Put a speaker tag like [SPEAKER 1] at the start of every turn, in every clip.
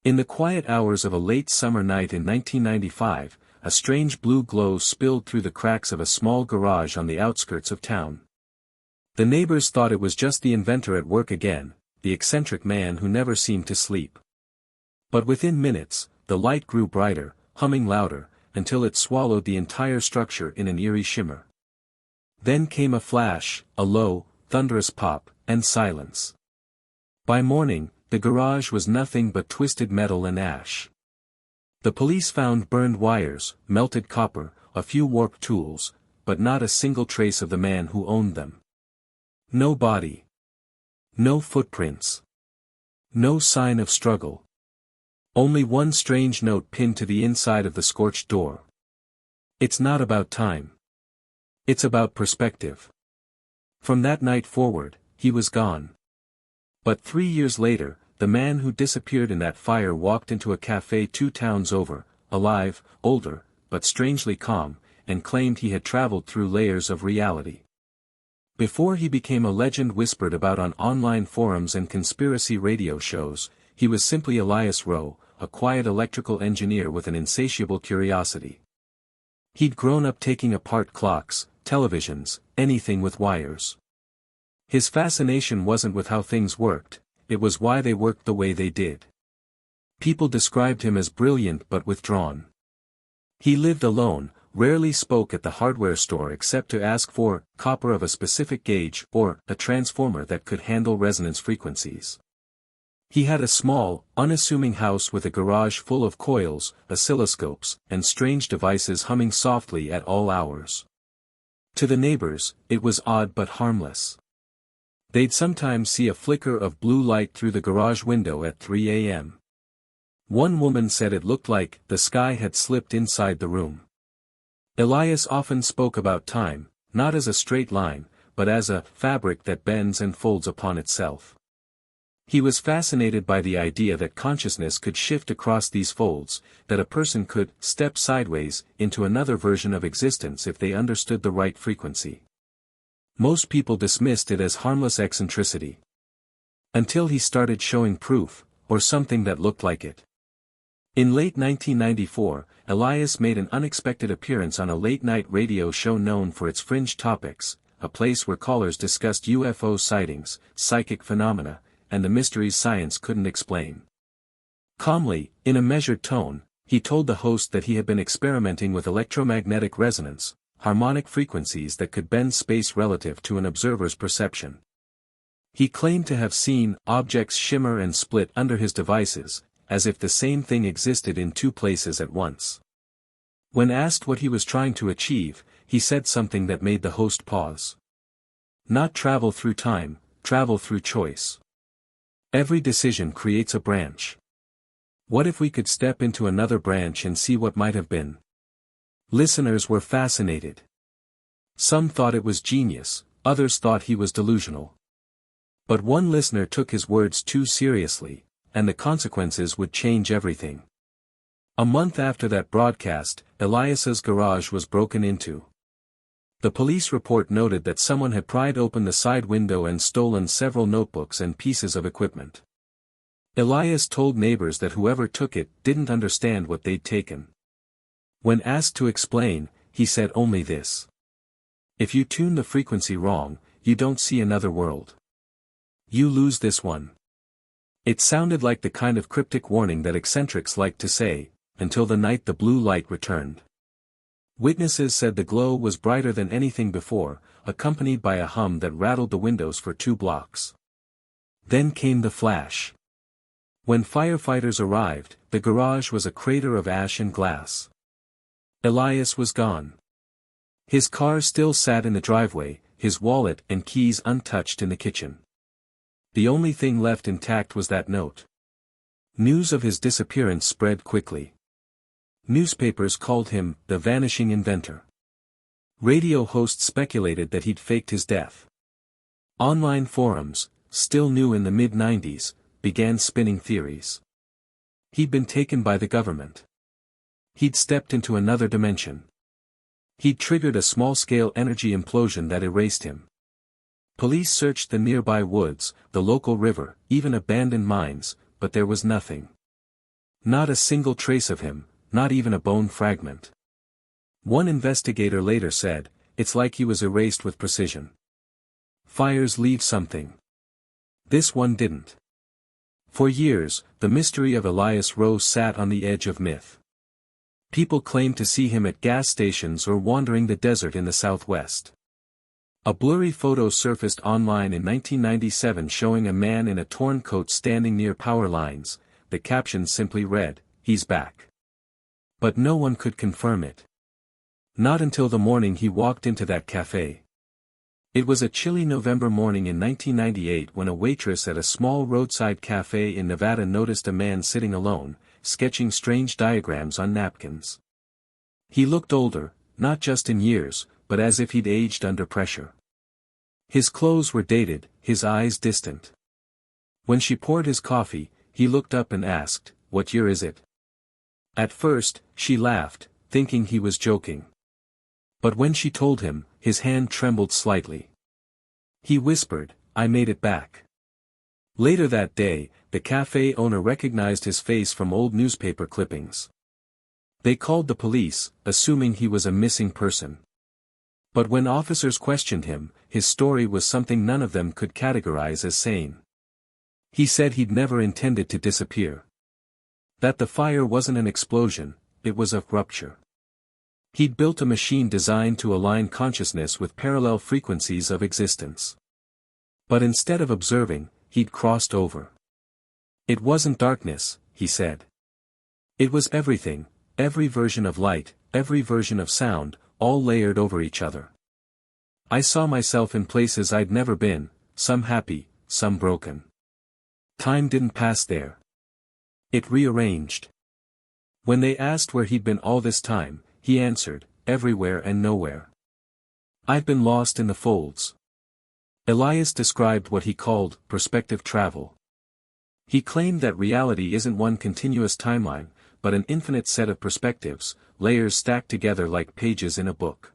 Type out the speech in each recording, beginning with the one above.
[SPEAKER 1] In the quiet hours of a late summer night in 1995, a strange blue glow spilled through the cracks of a small garage on the outskirts of town. The neighbors thought it was just the inventor at work again, the eccentric man who never seemed to sleep. But within minutes, the light grew brighter, humming louder, until it swallowed the entire structure in an eerie shimmer. Then came a flash, a low, thunderous pop, and silence. By morning, the garage was nothing but twisted metal and ash. The police found burned wires, melted copper, a few warped tools, but not a single trace of the man who owned them. No body. No footprints. No sign of struggle. Only one strange note pinned to the inside of the scorched door. It's not about time. It's about perspective. From that night forward, he was gone. But 3 years later, the man who disappeared in that fire walked into a cafe 2 towns over, alive, older, but strangely calm, and claimed he had traveled through layers of reality. Before he became a legend whispered about on online forums and conspiracy radio shows, he was simply Elias Rowe, a quiet electrical engineer with an insatiable curiosity. He'd grown up taking apart clocks, televisions, anything with wires. His fascination wasn't with how things worked, it was why they worked the way they did. People described him as brilliant but withdrawn. He lived alone, rarely spoke at the hardware store except to ask for copper of a specific gauge or a transformer that could handle resonance frequencies. He had a small, unassuming house with a garage full of coils, oscilloscopes, and strange devices humming softly at all hours. To the neighbors, it was odd but harmless. They'd sometimes see a flicker of blue light through the garage window at 3 a.m. One woman said it looked like the sky had slipped inside the room. Elias often spoke about time, not as a straight line, but as a fabric that bends and folds upon itself. He was fascinated by the idea that consciousness could shift across these folds, that a person could step sideways into another version of existence if they understood the right frequency. Most people dismissed it as harmless eccentricity. Until he started showing proof, or something that looked like it. In late 1994, Elias made an unexpected appearance on a late-night radio show known for its fringe topics, a place where callers discussed UFO sightings, psychic phenomena, and the mysteries science couldn't explain. Calmly, in a measured tone, he told the host that he had been experimenting with electromagnetic resonance, harmonic frequencies that could bend space relative to an observer's perception. He claimed to have seen objects shimmer and split under his devices, as if the same thing existed in 2 places at once. When asked what he was trying to achieve, he said something that made the host pause. Not travel through time, travel through choice. Every decision creates a branch. What if we could step into another branch and see what might have been? Listeners were fascinated. Some thought it was genius, others thought he was delusional. But one listener took his words too seriously, and the consequences would change everything. A month after that broadcast, Elias's garage was broken into. The police report noted that someone had pried open the side window and stolen several notebooks and pieces of equipment. Elias told neighbors that whoever took it didn't understand what they'd taken. When asked to explain, he said only this. If you tune the frequency wrong, you don't see another world. You lose this one. It sounded like the kind of cryptic warning that eccentrics like to say, until the night the blue light returned. Witnesses said the glow was brighter than anything before, accompanied by a hum that rattled the windows for 2 blocks. Then came the flash. When firefighters arrived, the garage was a crater of ash and glass. Elias was gone. His car still sat in the driveway, his wallet and keys untouched in the kitchen. The only thing left intact was that note. News of his disappearance spread quickly. Newspapers called him the vanishing inventor. Radio hosts speculated that he'd faked his death. Online forums, still new in the mid-90s, began spinning theories. He'd been taken by the government. He'd stepped into another dimension. He'd triggered a small-scale energy implosion that erased him. Police searched the nearby woods, the local river, even abandoned mines, but there was nothing. Not a single trace of him, not even a bone fragment. One investigator later said, "It's like he was erased with precision. Fires leave something. This one didn't." For years, the mystery of Elias Rose sat on the edge of myth. People claimed to see him at gas stations or wandering the desert in the southwest. A blurry photo surfaced online in 1997 showing a man in a torn coat standing near power lines. The caption simply read, "He's back." But no one could confirm it. Not until the morning he walked into that cafe. It was a chilly November morning in 1998 when a waitress at a small roadside cafe in Nevada noticed a man sitting alone, sketching strange diagrams on napkins. He looked older, not just in years, but as if he'd aged under pressure. His clothes were dated, his eyes distant. When she poured his coffee, he looked up and asked, "What year is it?" At first, she laughed, thinking he was joking. But when she told him, his hand trembled slightly. He whispered, "I made it back." Later that day, the cafe owner recognized his face from old newspaper clippings. They called the police, assuming he was a missing person. But when officers questioned him, his story was something none of them could categorize as sane. He said he'd never intended to disappear. That the fire wasn't an explosion, it was a rupture. He'd built a machine designed to align consciousness with parallel frequencies of existence. But instead of observing, he'd crossed over. It wasn't darkness, he said. It was everything, every version of light, every version of sound, all layered over each other. I saw myself in places I'd never been, some happy, some broken. Time didn't pass there. It rearranged. When they asked where he'd been all this time, he answered, "Everywhere and nowhere. I've been lost in the folds." Elias described what he called perspective travel. He claimed that reality isn't one continuous timeline, but an infinite set of perspectives, layers stacked together like pages in a book.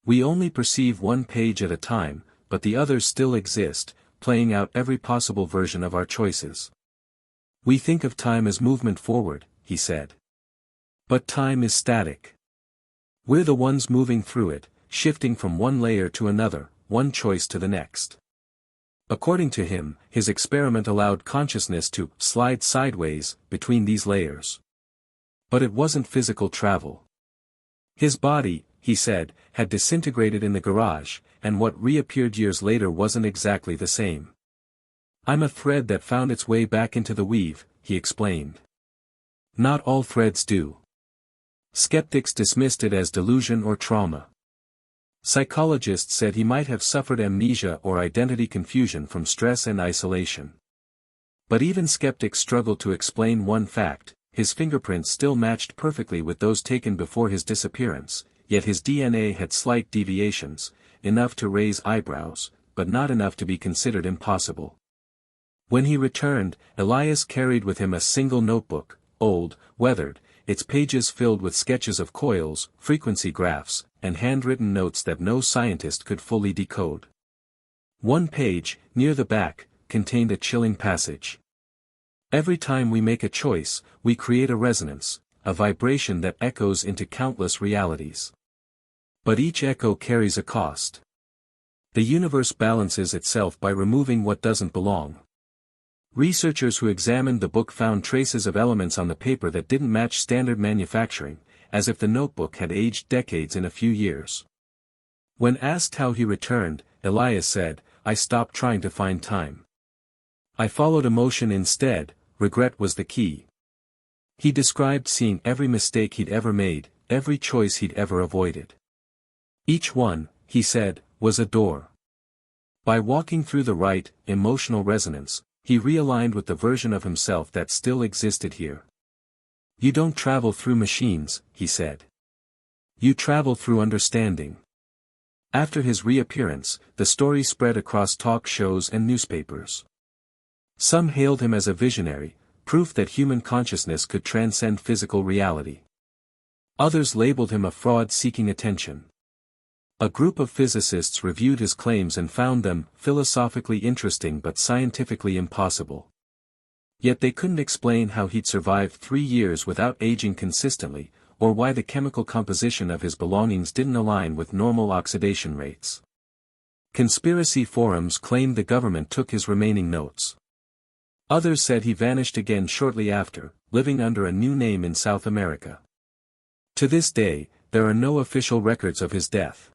[SPEAKER 1] We only perceive one page at a time, but the others still exist, playing out every possible version of our choices. We think of time as movement forward, he said. But time is static. We're the ones moving through it, shifting from one layer to another, one choice to the next. According to him, his experiment allowed consciousness to slide sideways between these layers. But it wasn't physical travel. His body, he said, had disintegrated in the garage, and what reappeared years later wasn't exactly the same. "I'm a thread that found its way back into the weave," he explained. Not all threads do. Skeptics dismissed it as delusion or trauma. Psychologists said he might have suffered amnesia or identity confusion from stress and isolation. But even skeptics struggled to explain one fact: his fingerprints still matched perfectly with those taken before his disappearance, yet his DNA had slight deviations, enough to raise eyebrows, but not enough to be considered impossible. When he returned, Elias carried with him a single notebook, old, weathered, its pages filled with sketches of coils, frequency graphs, and handwritten notes that no scientist could fully decode. One page, near the back, contained a chilling passage. "Every time we make a choice, we create a resonance, a vibration that echoes into countless realities. But each echo carries a cost. The universe balances itself by removing what doesn't belong." Researchers who examined the book found traces of elements on the paper that didn't match standard manufacturing, as if the notebook had aged decades in a few years. When asked how he returned, Elias said, "I stopped trying to find time. I followed emotion instead, regret was the key." He described seeing every mistake he'd ever made, every choice he'd ever avoided. Each one, he said, was a door. By walking through the right, emotional resonance, he realigned with the version of himself that still existed here. "You don't travel through machines," he said. "You travel through understanding." After his reappearance, the story spread across talk shows and newspapers. Some hailed him as a visionary, proof that human consciousness could transcend physical reality. Others labeled him a fraud seeking attention. A group of physicists reviewed his claims and found them philosophically interesting but scientifically impossible. Yet they couldn't explain how he'd survived 3 years without aging consistently, or why the chemical composition of his belongings didn't align with normal oxidation rates. Conspiracy forums claimed the government took his remaining notes. Others said he vanished again shortly after, living under a new name in South America. To this day, there are no official records of his death.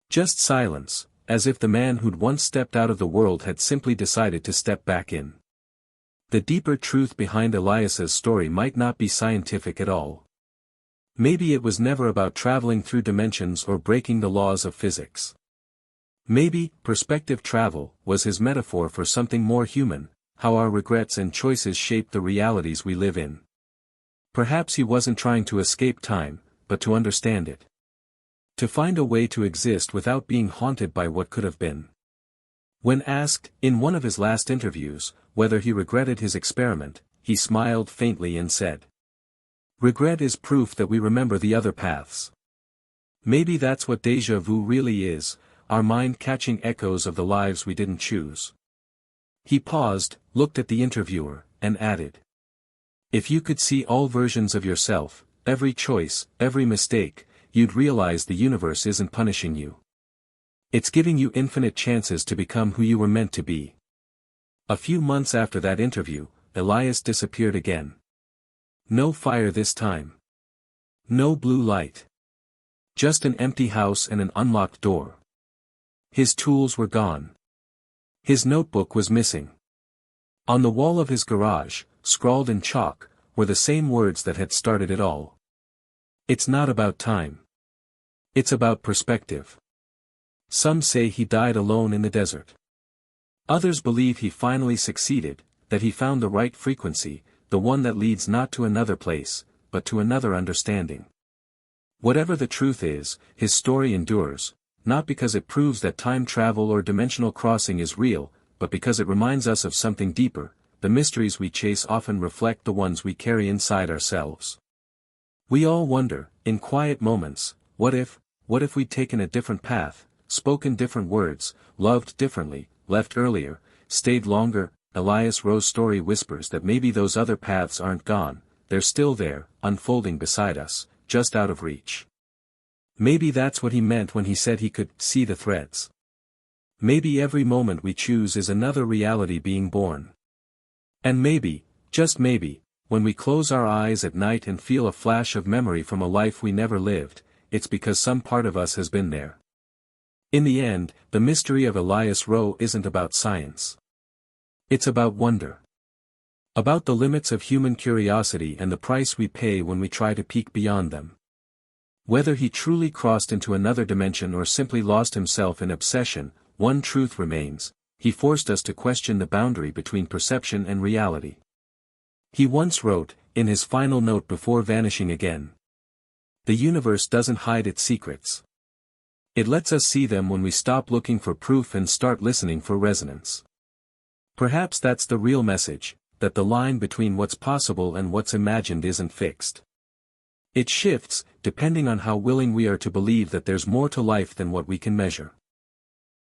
[SPEAKER 1] Just silence, as if the man who'd once stepped out of the world had simply decided to step back in. The deeper truth behind Elias's story might not be scientific at all. Maybe it was never about traveling through dimensions or breaking the laws of physics. Maybe, perspective travel, was his metaphor for something more human, how our regrets and choices shape the realities we live in. Perhaps he wasn't trying to escape time, but to understand it. To find a way to exist without being haunted by what could have been. When asked, in one of his last interviews, whether he regretted his experiment, he smiled faintly and said, "Regret is proof that we remember the other paths." Maybe that's what déjà vu really is, our mind catching echoes of the lives we didn't choose. He paused, looked at the interviewer, and added, "If you could see all versions of yourself, every choice, every mistake, you'd realize the universe isn't punishing you. It's giving you infinite chances to become who you were meant to be." A few months after that interview, Elias disappeared again. No fire this time. No blue light. Just an empty house and an unlocked door. His tools were gone. His notebook was missing. On the wall of his garage, scrawled in chalk, were the same words that had started it all. It's not about time. It's about perspective. Some say he died alone in the desert. Others believe he finally succeeded, that he found the right frequency, the one that leads not to another place, but to another understanding. Whatever the truth is, his story endures, not because it proves that time travel or dimensional crossing is real, but because it reminds us of something deeper. The mysteries we chase often reflect the ones we carry inside ourselves. We all wonder, in quiet moments, what if we'd taken a different path, spoken different words, loved differently, left earlier, stayed longer? Elias Rowe's story whispers that maybe those other paths aren't gone, they're still there, unfolding beside us, just out of reach. Maybe that's what he meant when he said he could see the threads. Maybe every moment we choose is another reality being born. And maybe, just maybe, when we close our eyes at night and feel a flash of memory from a life we never lived, it's because some part of us has been there. In the end, the mystery of Elias Rowe isn't about science. It's about wonder. About the limits of human curiosity and the price we pay when we try to peek beyond them. Whether he truly crossed into another dimension or simply lost himself in obsession, one truth remains: he forced us to question the boundary between perception and reality. He once wrote, in his final note before vanishing again, "The universe doesn't hide its secrets. It lets us see them when we stop looking for proof and start listening for resonance." Perhaps that's the real message, that the line between what's possible and what's imagined isn't fixed. It shifts, depending on how willing we are to believe that there's more to life than what we can measure.